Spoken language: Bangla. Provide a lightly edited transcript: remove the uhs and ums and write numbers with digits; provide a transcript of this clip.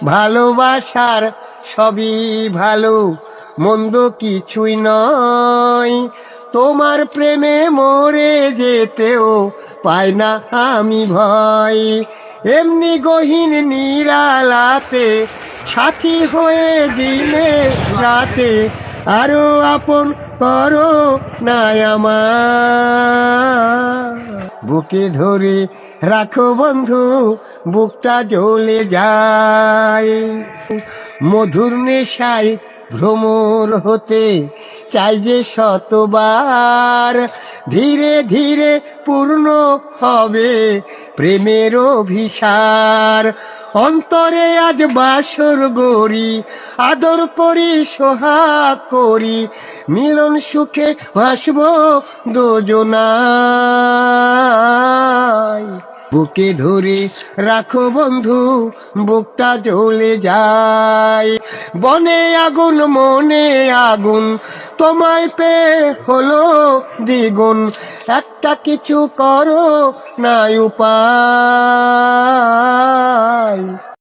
ভালোবাসার সবই ভালো, মন্দ কিছুই নয়। তোমার প্রেমে মরে যেতেও পাই না আমি ভয়। এমনি গহীন নিরালাতে সাথী হয়ে দিনে রাতে আরো আপন করো না আমার। বুকে ধরে রাখো বন্ধু, বুকটা জ্বলে যায়। মধুর নেশায় ভ্রমর হতে চাই যে শতবার, ধীরে ধীরে পূর্ণ হবে প্রেমের অভিসার। অন্তরে আজ বাসর গড়ি, আদর করি সোহাগ করি, মিলন সুখে ভাসব দুজনায়। বুকে ধরে রাখো বন্ধু, বুকটা জ্বলে যায়। বনে আগুন মনে আগুন, তোমায় পেয়ে হলো দ্বিগুণ। একটা কিছু করো না উপায়।